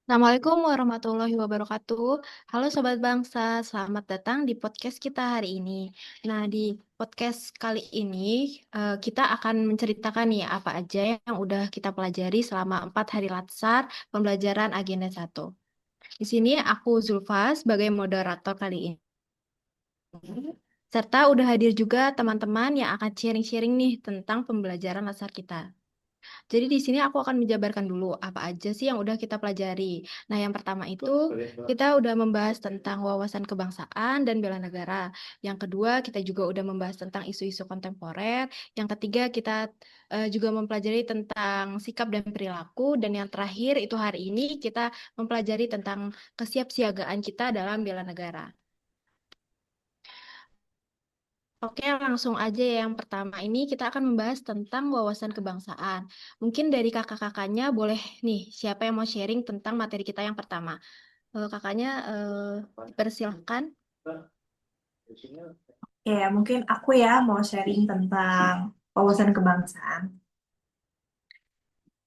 Assalamualaikum warahmatullahi wabarakatuh. Halo Sobat Bangsa, selamat datang di podcast kita hari ini. Nah, di podcast kali ini kita akan menceritakan nih apa aja yang udah kita pelajari selama 4 hari latsar pembelajaran Agenda 1. Di sini aku Zulfa sebagai moderator kali ini. Serta udah hadir juga teman-teman yang akan sharing-sharing nih tentang pembelajaran latsar kita. Jadi di sini aku akan menjabarkan dulu apa aja sih yang udah kita pelajari. Nah, yang pertama itu kita udah membahas tentang wawasan kebangsaan dan bela negara. Yang kedua, kita juga udah membahas tentang isu-isu kontemporer. Yang ketiga, kita juga mempelajari tentang sikap dan perilaku. Dan yang terakhir itu hari ini kita mempelajari tentang kesiapsiagaan kita dalam bela negara. Oke, langsung aja ya. Yang pertama ini kita akan membahas tentang wawasan kebangsaan. Mungkin dari kakak-kakaknya boleh nih, siapa yang mau sharing tentang materi kita yang pertama? Kakaknya dipersilahkan. Ya, mungkin aku ya mau sharing tentang wawasan kebangsaan.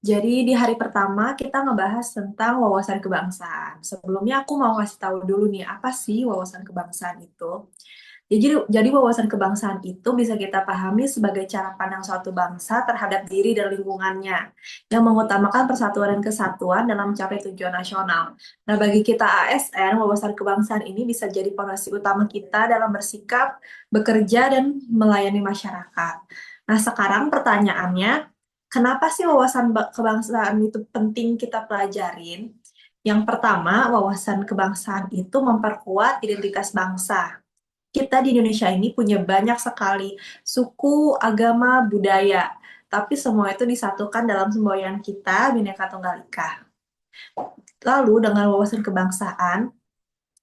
Jadi di hari pertama kita ngebahas tentang wawasan kebangsaan. Sebelumnya aku mau ngasih tahu dulu nih apa sih wawasan kebangsaan itu. Jadi wawasan kebangsaan itu bisa kita pahami sebagai cara pandang suatu bangsa terhadap diri dan lingkungannya yang mengutamakan persatuan dan kesatuan dalam mencapai tujuan nasional. Nah, bagi kita ASN, wawasan kebangsaan ini bisa jadi fondasi utama kita dalam bersikap, bekerja, dan melayani masyarakat. Nah, sekarang pertanyaannya, kenapa sih wawasan kebangsaan itu penting kita pelajarin? Yang pertama, wawasan kebangsaan itu memperkuat identitas bangsa. Kita di Indonesia ini punya banyak sekali suku, agama, budaya, tapi semua itu disatukan dalam semboyan kita, Bhinneka Tunggal Ika. Lalu dengan wawasan kebangsaan,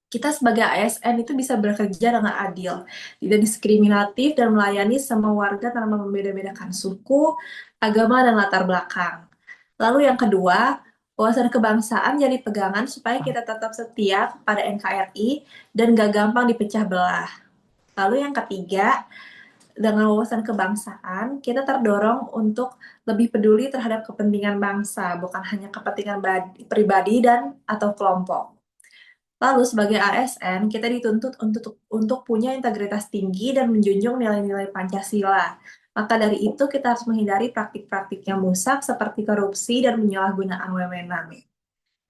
kita sebagai ASN itu bisa bekerja dengan adil, tidak diskriminatif, dan melayani semua warga tanpa membeda-bedakan suku, agama, dan latar belakang. Lalu yang kedua, wawasan kebangsaan jadi pegangan supaya kita tetap setia pada NKRI dan gak gampang dipecah belah. Lalu yang ketiga, dengan wawasan kebangsaan, kita terdorong untuk lebih peduli terhadap kepentingan bangsa, bukan hanya kepentingan pribadi dan atau kelompok. Lalu sebagai ASN, kita dituntut untuk punya integritas tinggi dan menjunjung nilai-nilai Pancasila. Maka dari itu kita harus menghindari praktik-praktik yang rusak seperti korupsi dan penyalahgunaan wewenang.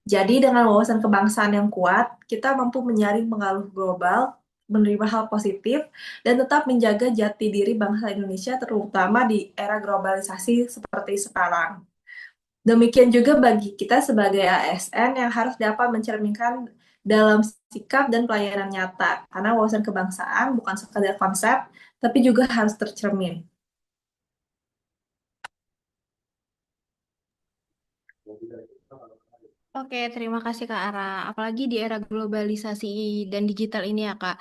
Jadi dengan wawasan kebangsaan yang kuat, kita mampu menyaring pengaruh global, menerima hal positif, dan tetap menjaga jati diri bangsa Indonesia terutama di era globalisasi seperti sekarang. Demikian juga bagi kita sebagai ASN yang harus dapat mencerminkan dalam sikap dan pelayanan nyata, karena wawasan kebangsaan bukan sekadar konsep, tapi juga harus tercermin. Oke, terima kasih Kak Ara. Apalagi di era globalisasi dan digital ini ya Kak.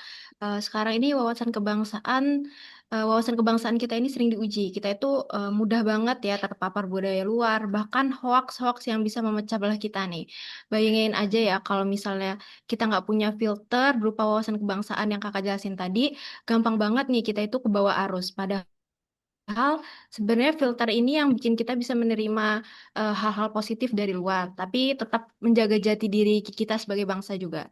Sekarang ini wawasan kebangsaan kita ini sering diuji. Kita itu mudah banget ya terpapar budaya luar, bahkan hoax-hoax yang bisa memecah belah kita nih. Bayangin aja ya kalau misalnya kita nggak punya filter berupa wawasan kebangsaan yang Kakak jelasin tadi, gampang banget nih kita itu kebawa arus. Padahal sebenarnya filter ini yang bikin kita bisa menerima hal-hal positif dari luar, tapi tetap menjaga jati diri kita sebagai bangsa juga.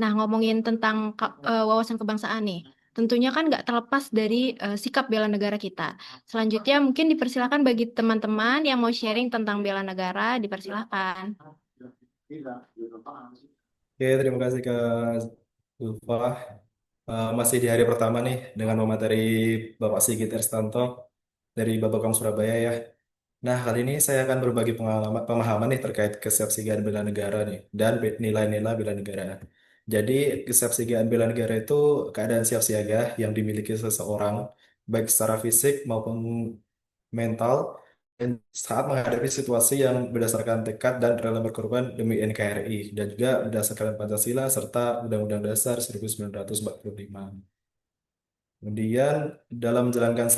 Nah, ngomongin tentang wawasan kebangsaan nih, tentunya kan nggak terlepas dari sikap bela negara kita. Selanjutnya mungkin dipersilakan bagi teman-teman yang mau sharing tentang bela negara, dipersilakan. Oke, terima kasih Kak Zulfa. Masih di hari pertama nih dengan memateri Bapak Sigit Erstanto dari Babakam Surabaya ya. Nah, kali ini saya akan berbagi pemahaman nih terkait kesiapsiagaan bela negara nih dan nilai-nilai bela negara. Jadi, kesiapsiagaan bela negara itu keadaan siap siaga yang dimiliki seseorang baik secara fisik maupun mental dan saat menghadapi situasi yang berdasarkan tekad dan rela berkorban demi NKRI dan juga berdasarkan Pancasila serta Undang-Undang Dasar 1945. Kemudian dalam menjalankan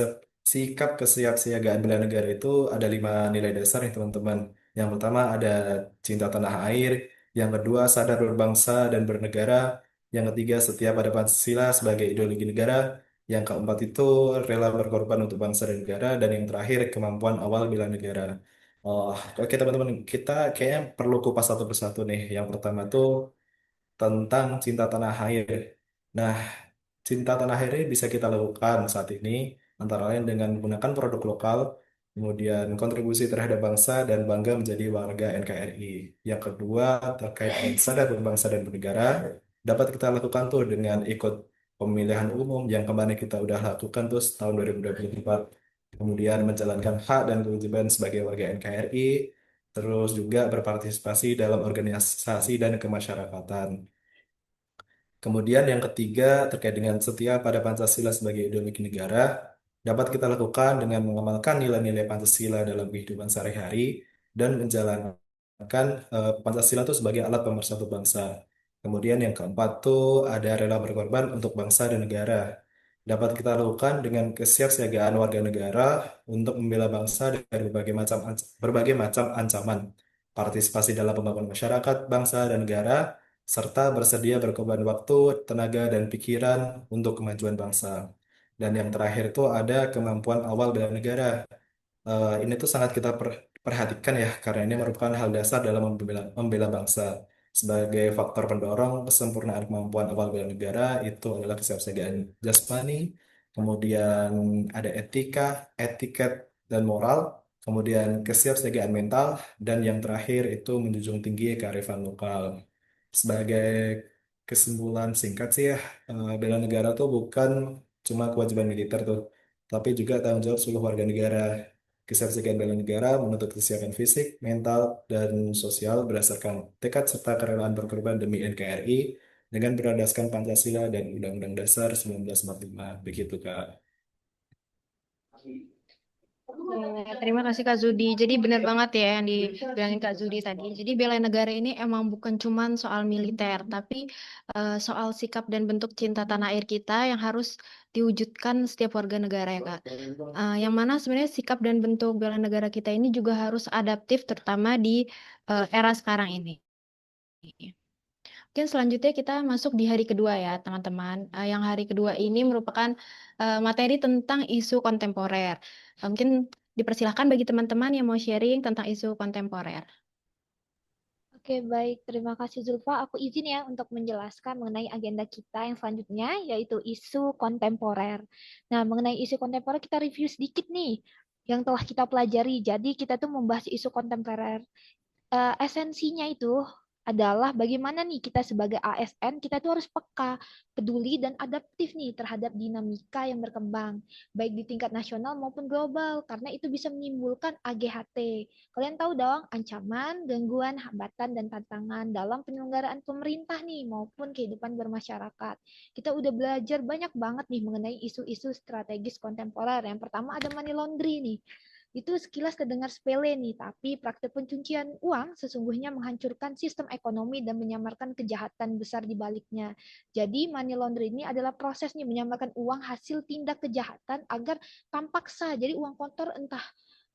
sikap kesiapsiagaan bela negara itu ada 5 nilai dasar nih teman-teman. Yang pertama ada cinta tanah air, yang kedua sadar berbangsa dan bernegara, yang ketiga setia pada Pancasila sebagai ideologi negara, yang keempat itu rela berkorban untuk bangsa dan negara, dan yang terakhir kemampuan awal bela negara. Oh, oke teman-teman, kita kayaknya perlu kupas satu persatu nih. Yang pertama tuh tentang cinta tanah air. Nah, cinta tanah air ini bisa kita lakukan saat ini antara lain dengan menggunakan produk lokal, kemudian kontribusi terhadap bangsa dan bangga menjadi warga NKRI. Yang kedua, terkait dengan sadar berbangsa dan bernegara, dapat kita lakukan tuh dengan ikut pemilihan umum yang kemarin kita udah lakukan tuh tahun 2024. Kemudian menjalankan hak dan kewajiban sebagai warga NKRI, terus juga berpartisipasi dalam organisasi dan kemasyarakatan. Kemudian yang ketiga terkait dengan setia pada Pancasila sebagai ideologi negara dapat kita lakukan dengan mengamalkan nilai-nilai Pancasila dalam kehidupan sehari-hari dan menjalankan Pancasila itu sebagai alat pemersatu bangsa. Kemudian yang keempat tuh ada rela berkorban untuk bangsa dan negara. Dapat kita lakukan dengan kesiapsiagaan warga negara untuk membela bangsa dari berbagai macam ancaman, partisipasi dalam pembangunan masyarakat, bangsa dan negara, serta bersedia berkorban waktu, tenaga, dan pikiran untuk kemajuan bangsa. Dan yang terakhir itu ada kemampuan awal bela negara. Ini tuh sangat kita perhatikan ya, karena ini merupakan hal dasar dalam membela bangsa. Sebagai faktor pendorong kesempurnaan kemampuan awal bela negara itu adalah kesiapsiagaan jasmani, kemudian ada etika, etiket, dan moral, kemudian kesiapsiagaan mental, dan yang terakhir itu menjunjung tinggi kearifan lokal. Sebagai kesimpulan singkat sih ya, bela negara tuh bukan cuma kewajiban militer tuh, tapi juga tanggung jawab seluruh warga negara. Kesiapsiagaan bela negara menuntut kesiapan fisik, mental, dan sosial berdasarkan tekad serta kerelaan berkorban demi NKRI dengan berdasarkan Pancasila dan Undang-Undang Dasar 1945. Begitu, Kak. Terima kasih Kak Zudi. Jadi benar banget ya yang dibilangin Kak Zudi tadi. Jadi bela negara ini emang bukan cuman soal militer, tapi soal sikap dan bentuk cinta tanah air kita yang harus diwujudkan setiap warga negara ya Kak. Yang mana sebenarnya sikap dan bentuk bela negara kita ini juga harus adaptif, terutama di era sekarang ini. Mungkin selanjutnya kita masuk di hari kedua ya, teman-teman. Yang hari kedua ini merupakan materi tentang isu kontemporer. Mungkin dipersilahkan bagi teman-teman yang mau sharing tentang isu kontemporer. Oke, baik. Terima kasih Zulfa. Aku izin ya untuk menjelaskan mengenai agenda kita yang selanjutnya, yaitu isu kontemporer. Nah, mengenai isu kontemporer kita review sedikit nih yang telah kita pelajari. Jadi kita tuh membahas isu kontemporer, esensinya itu adalah bagaimana nih kita sebagai ASN kita tuh harus peka, peduli dan adaptif nih terhadap dinamika yang berkembang baik di tingkat nasional maupun global karena itu bisa menimbulkan AGHT. Kalian tahu dong ancaman, gangguan, hambatan dan tantangan dalam penyelenggaraan pemerintah nih maupun kehidupan bermasyarakat. Kita udah belajar banyak banget nih mengenai isu-isu strategis kontemporer. Yang pertama ada money laundry nih. Itu sekilas terdengar sepele nih, tapi praktek pencucian uang sesungguhnya menghancurkan sistem ekonomi dan menyamarkan kejahatan besar di baliknya. Jadi money laundering ini adalah prosesnya menyamarkan uang hasil tindak kejahatan agar tampak sah. Jadi uang kotor entah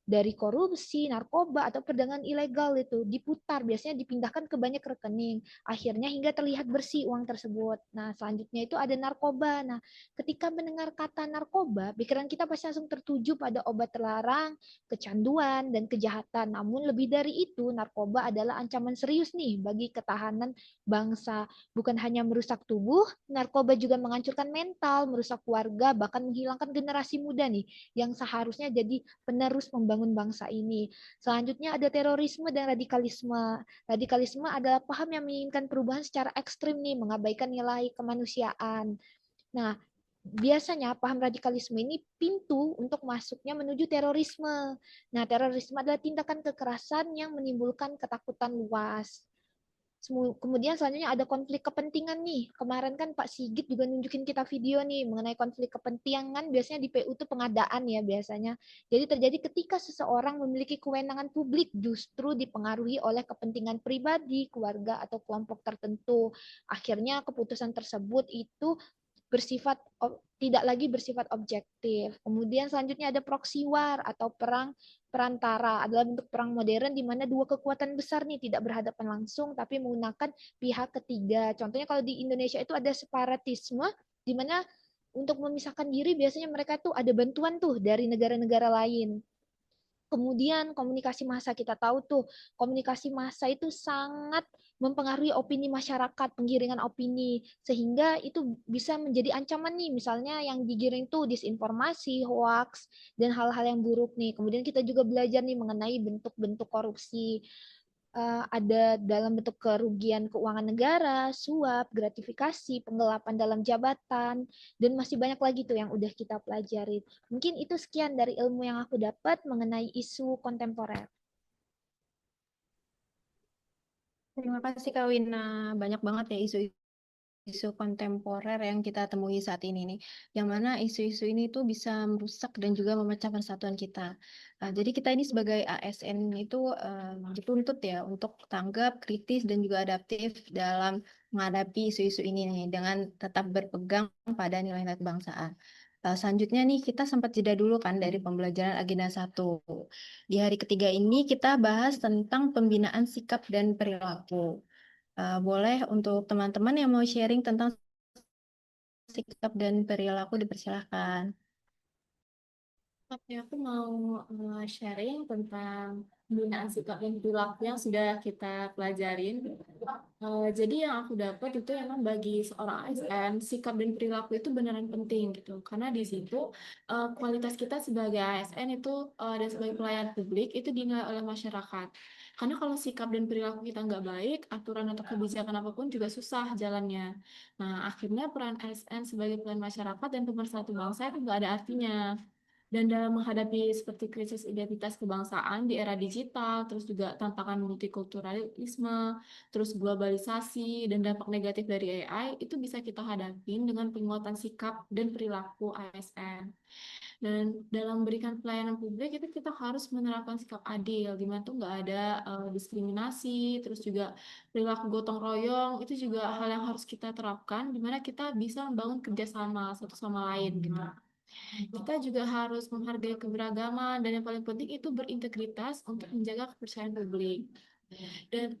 dari korupsi, narkoba, atau perdagangan ilegal itu diputar, biasanya dipindahkan ke banyak rekening. Akhirnya hingga terlihat bersih uang tersebut. Nah, selanjutnya itu ada narkoba. Nah, ketika mendengar kata narkoba, pikiran kita pasti langsung tertuju pada obat terlarang, kecanduan, dan kejahatan. Namun lebih dari itu, narkoba adalah ancaman serius nih bagi ketahanan bangsa. Bukan hanya merusak tubuh, narkoba juga menghancurkan mental, merusak keluarga, bahkan menghilangkan generasi muda nih yang seharusnya jadi penerus membangun bangsa ini. Selanjutnya ada terorisme dan radikalisme. Radikalisme adalah paham yang menginginkan perubahan secara ekstrim nih, mengabaikan nilai kemanusiaan. Nah, biasanya paham radikalisme ini pintu untuk masuknya menuju terorisme. Nah, terorisme adalah tindakan kekerasan yang menimbulkan ketakutan luas. Kemudian selanjutnya ada konflik kepentingan nih. Kemarin kan Pak Sigit juga nunjukin kita video nih mengenai konflik kepentingan. Biasanya di PU itu pengadaan ya biasanya. Jadi terjadi ketika seseorang memiliki kewenangan publik justru dipengaruhi oleh kepentingan pribadi, keluarga, atau kelompok tertentu. Akhirnya keputusan tersebut itu bersifat tidak lagi bersifat objektif. Kemudian selanjutnya ada proxy war atau perang perantara, adalah bentuk perang modern di mana dua kekuatan besar nih tidak berhadapan langsung tapi menggunakan pihak ketiga. Contohnya kalau di Indonesia itu ada separatisme di mana untuk memisahkan diri biasanya mereka tuh ada bantuan tuh dari negara-negara lain. Kemudian komunikasi massa, kita tahu tuh komunikasi massa itu sangat mempengaruhi opini masyarakat, penggiringan opini, sehingga itu bisa menjadi ancaman nih, misalnya yang digiring tuh disinformasi, hoax, dan hal-hal yang buruk nih. Kemudian kita juga belajar nih mengenai bentuk-bentuk korupsi. Ada dalam bentuk kerugian keuangan negara, suap, gratifikasi, penggelapan dalam jabatan, dan masih banyak lagi tuh yang udah kita pelajari. Mungkin itu sekian dari ilmu yang aku dapat mengenai isu kontemporer. Terima kasih Kak Wina. Banyak banget ya isu kontemporer yang kita temui saat ini nih, yang mana isu-isu ini tuh bisa merusak dan juga memecah persatuan kita. Jadi kita ini sebagai ASN itu dituntut ya untuk tanggap, kritis, dan juga adaptif dalam menghadapi isu-isu ini nih, dengan tetap berpegang pada nilai-nilai kebangsaan. Selanjutnya nih kita sempat jeda dulu kan dari pembelajaran agenda 1. Di hari ketiga ini kita bahas tentang pembinaan sikap dan perilaku. Boleh untuk teman-teman yang mau sharing tentang sikap dan perilaku dipersilahkan. Oke, aku mau sharing tentang pembinaan sikap dan perilaku yang sudah kita pelajarin. Jadi yang aku dapat itu emang bagi seorang ASN, sikap dan perilaku itu beneran penting gitu. Karena di situ kualitas kita sebagai ASN itu dan sebagai pelayan publik itu dinilai oleh masyarakat. Karena kalau sikap dan perilaku kita nggak baik, aturan atau kebijakan apapun juga susah jalannya. Nah, akhirnya peran ASN sebagai pelayan masyarakat dan pemersatu bangsa itu nggak ada artinya. Dan dalam menghadapi seperti krisis identitas kebangsaan di era digital, terus juga tantangan multikulturalisme, terus globalisasi, dan dampak negatif dari AI, itu bisa kita hadapin dengan penguatan sikap dan perilaku ASN. Dan dalam memberikan pelayanan publik itu kita harus menerapkan sikap adil, di mana tuh nggak ada diskriminasi, terus juga perilaku gotong royong, itu juga hal yang harus kita terapkan, di mana kita bisa membangun kerjasama satu sama lain gitu. Kita juga harus menghargai keberagaman dan yang paling penting itu berintegritas untuk menjaga kepercayaan publik. Dan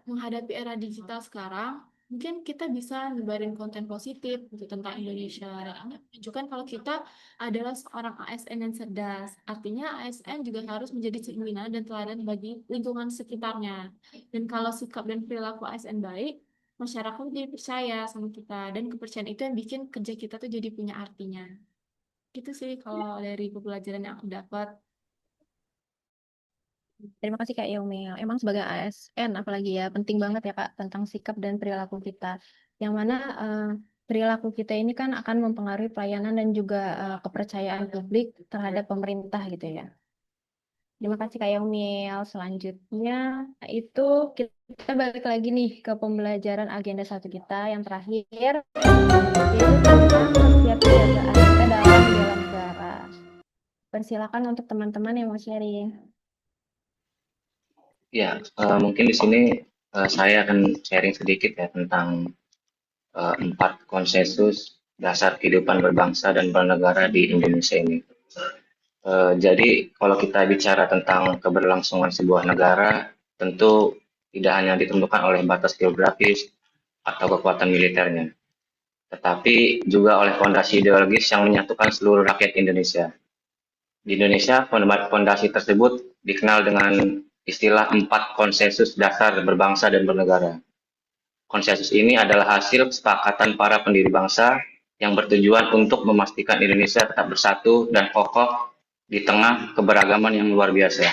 menghadapi era digital sekarang, mungkin kita bisa nyebarin konten positif untuk tentang Indonesia. Dan ini menunjukkan kalau kita adalah seorang ASN yang cerdas. Artinya ASN juga harus menjadi cerminan dan teladan bagi lingkungan sekitarnya. Dan kalau sikap dan perilaku ASN baik, masyarakat jadi percaya sama kita. Dan kepercayaan itu yang bikin kerja kita tuh jadi punya artinya. Gitu sih kalau dari pembelajaran yang aku dapat. Terima kasih Kak Yaumil. Emang sebagai ASN apalagi ya penting banget ya Kak tentang sikap dan perilaku kita. Yang mana perilaku kita ini kan akan mempengaruhi pelayanan dan juga kepercayaan publik terhadap pemerintah gitu ya. Terima kasih Kak Yaumil. Selanjutnya itu kita balik lagi nih ke pembelajaran agenda 1 kita yang terakhir, yaitu tentang kesiapsiagaan kita dalam bela negara. Persilakan untuk teman-teman yang mau sharing. Ya, mungkin di sini saya akan sharing sedikit ya tentang 4 konsensus dasar kehidupan berbangsa dan bernegara di Indonesia ini. Jadi kalau kita bicara tentang keberlangsungan sebuah negara, tentu tidak hanya ditentukan oleh batas geografis atau kekuatan militernya, tetapi juga oleh fondasi ideologis yang menyatukan seluruh rakyat Indonesia. Di Indonesia, fondasi tersebut dikenal dengan istilah 4 konsensus dasar berbangsa dan bernegara. Konsensus ini adalah hasil kesepakatan para pendiri bangsa yang bertujuan untuk memastikan Indonesia tetap bersatu dan kokoh di tengah keberagaman yang luar biasa.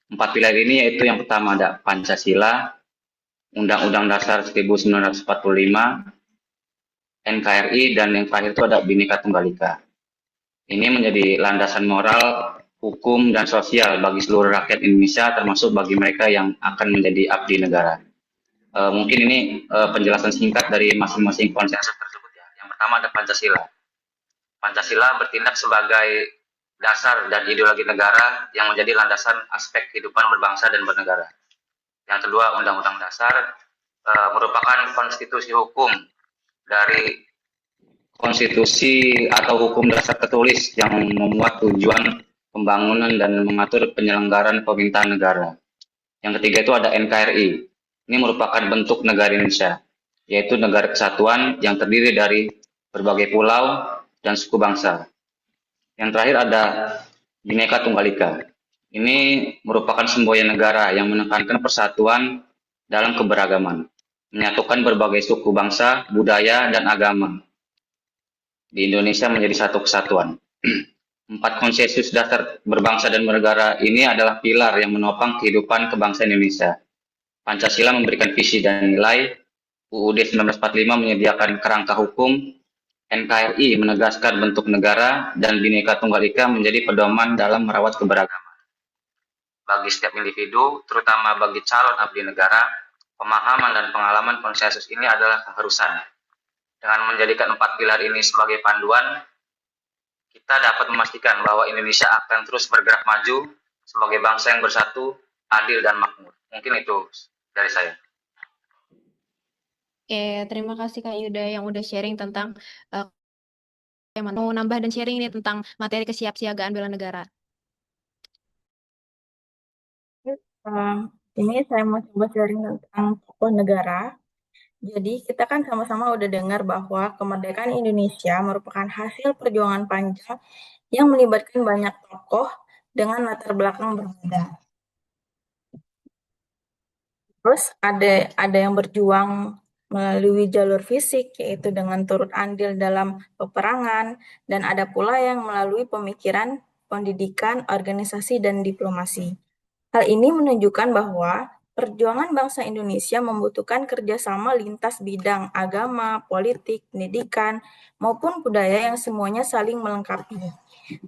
4 pilar ini yaitu yang pertama ada Pancasila, Undang-Undang Dasar 1945, NKRI, dan yang terakhir itu ada Bhinneka Tunggal Ika. Ini menjadi landasan moral, hukum, dan sosial bagi seluruh rakyat Indonesia, termasuk bagi mereka yang akan menjadi abdi negara. Mungkin ini penjelasan singkat dari masing-masing konsensus tersebut ya. Yang pertama ada Pancasila. Pancasila bertindak sebagai dasar dan ideologi negara yang menjadi landasan aspek kehidupan berbangsa dan bernegara. Yang kedua, Undang-Undang Dasar merupakan konstitusi hukum dari konstitusi atau hukum dasar tertulis yang memuat tujuan pembangunan dan mengatur penyelenggaraan pemerintahan negara. Yang ketiga itu ada NKRI. Ini merupakan bentuk negara Indonesia, yaitu negara kesatuan yang terdiri dari berbagai pulau dan suku bangsa. Yang terakhir ada Bhinneka Tunggal Ika. Ini merupakan semboyan negara yang menekankan persatuan dalam keberagaman, menyatukan berbagai suku bangsa, budaya, dan agama di Indonesia menjadi satu kesatuan. Empat konsensus dasar berbangsa dan bernegara ini adalah pilar yang menopang kehidupan kebangsaan Indonesia. Pancasila memberikan visi dan nilai, UUD 1945 menyediakan kerangka hukum, NKRI menegaskan bentuk negara, dan Bhinneka Tunggal Ika menjadi pedoman dalam merawat keberagaman. Bagi setiap individu, terutama bagi calon abdi negara, pemahaman dan pengalaman konsensus ini adalah keharusan. Dengan menjadikan empat pilar ini sebagai panduan, kita dapat memastikan bahwa Indonesia akan terus bergerak maju sebagai bangsa yang bersatu, adil, dan makmur. Mungkin itu dari saya. Oke, terima kasih Kak Yuda yang udah sharing tentang uh, mau nambah dan sharing ini tentang materi kesiapsiagaan bela negara. Eh, ini saya mau coba sharing tentang tokoh negara. Jadi kita kan sama-sama udah dengar bahwa kemerdekaan Indonesia merupakan hasil perjuangan panjang yang melibatkan banyak tokoh dengan latar belakang berbeda. Terus ada yang berjuang melalui jalur fisik, yaitu dengan turut andil dalam peperangan, dan ada pula yang melalui pemikiran, pendidikan, organisasi, dan diplomasi. Hal ini menunjukkan bahwa perjuangan bangsa Indonesia membutuhkan kerjasama lintas bidang agama, politik, pendidikan, maupun budaya yang semuanya saling melengkapi.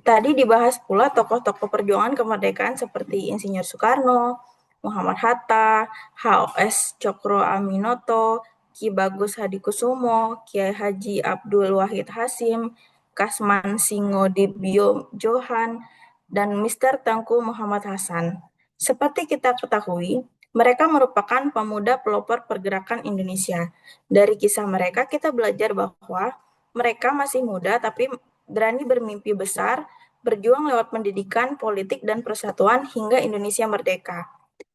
Tadi dibahas pula tokoh-tokoh perjuangan kemerdekaan seperti Insinyur Soekarno, Muhammad Hatta, HOS Cokro Aminoto, Ki Bagus Hadikusumo, Kiai Haji Abdul Wahid Hasim, Kasman Singodibio Johan, dan Mr. Tengku Muhammad Hasan. Seperti kita ketahui, mereka merupakan pemuda pelopor pergerakan Indonesia. Dari kisah mereka kita belajar bahwa mereka masih muda tapi berani bermimpi besar, berjuang lewat pendidikan, politik, dan persatuan hingga Indonesia merdeka.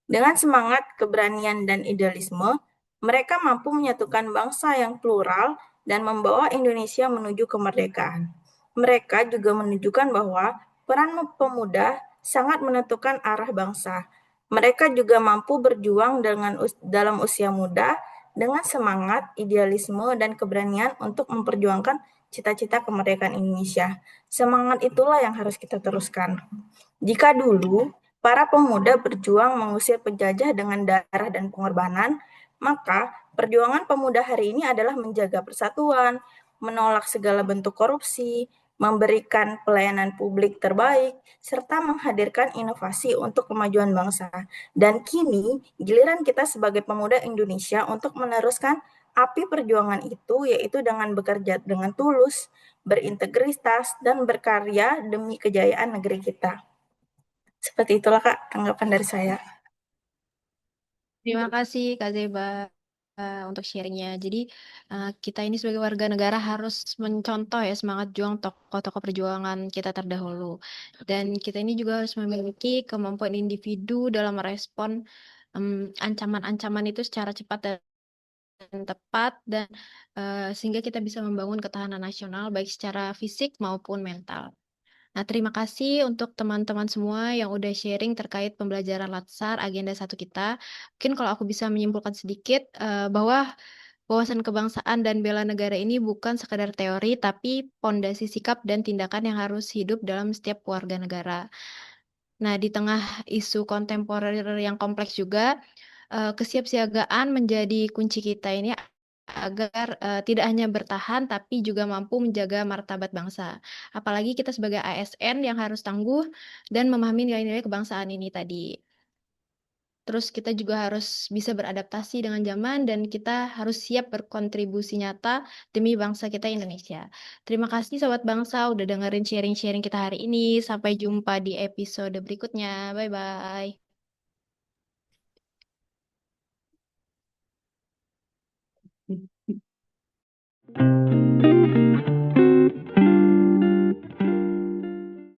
Dengan semangat, keberanian, dan idealisme, mereka mampu menyatukan bangsa yang plural dan membawa Indonesia menuju kemerdekaan. Mereka juga menunjukkan bahwa peran pemuda sangat menentukan arah bangsa. Mereka juga mampu berjuang dalam usia muda dengan semangat, idealisme, dan keberanian untuk memperjuangkan cita-cita kemerdekaan Indonesia. Semangat itulah yang harus kita teruskan. Jika dulu para pemuda berjuang mengusir penjajah dengan darah dan pengorbanan, maka perjuangan pemuda hari ini adalah menjaga persatuan, menolak segala bentuk korupsi, memberikan pelayanan publik terbaik, serta menghadirkan inovasi untuk kemajuan bangsa. Dan kini, giliran kita sebagai pemuda Indonesia untuk meneruskan api perjuangan itu, yaitu dengan bekerja dengan tulus, berintegritas, dan berkarya demi kejayaan negeri kita. Seperti itulah Kak, tanggapan dari saya. Terima kasih Kak Zeba untuk sharingnya. Jadi kita ini sebagai warga negara harus mencontoh ya semangat juang tokoh-tokoh perjuangan kita terdahulu. Dan kita ini juga harus memiliki kemampuan individu dalam merespon ancaman-ancaman itu secara cepat dan tepat dan sehingga kita bisa membangun ketahanan nasional baik secara fisik maupun mental. Nah, terima kasih untuk teman-teman semua yang udah sharing terkait pembelajaran Latsar agenda satu kita. Mungkin kalau aku bisa menyimpulkan sedikit bahwa wawasan kebangsaan dan bela negara ini bukan sekadar teori, tapi pondasi sikap dan tindakan yang harus hidup dalam setiap warga negara. Nah, di tengah isu kontemporer yang kompleks juga, kesiapsiagaan menjadi kunci kita ini agar tidak hanya bertahan tapi juga mampu menjaga martabat bangsa. Apalagi kita sebagai ASN yang harus tangguh dan memahami nilai-nilai kebangsaan ini tadi. Terus kita juga harus bisa beradaptasi dengan zaman dan kita harus siap berkontribusi nyata demi bangsa kita Indonesia. Terima kasih Sobat Bangsa udah dengerin sharing-sharing kita hari ini. Sampai jumpa di episode berikutnya. Bye-bye.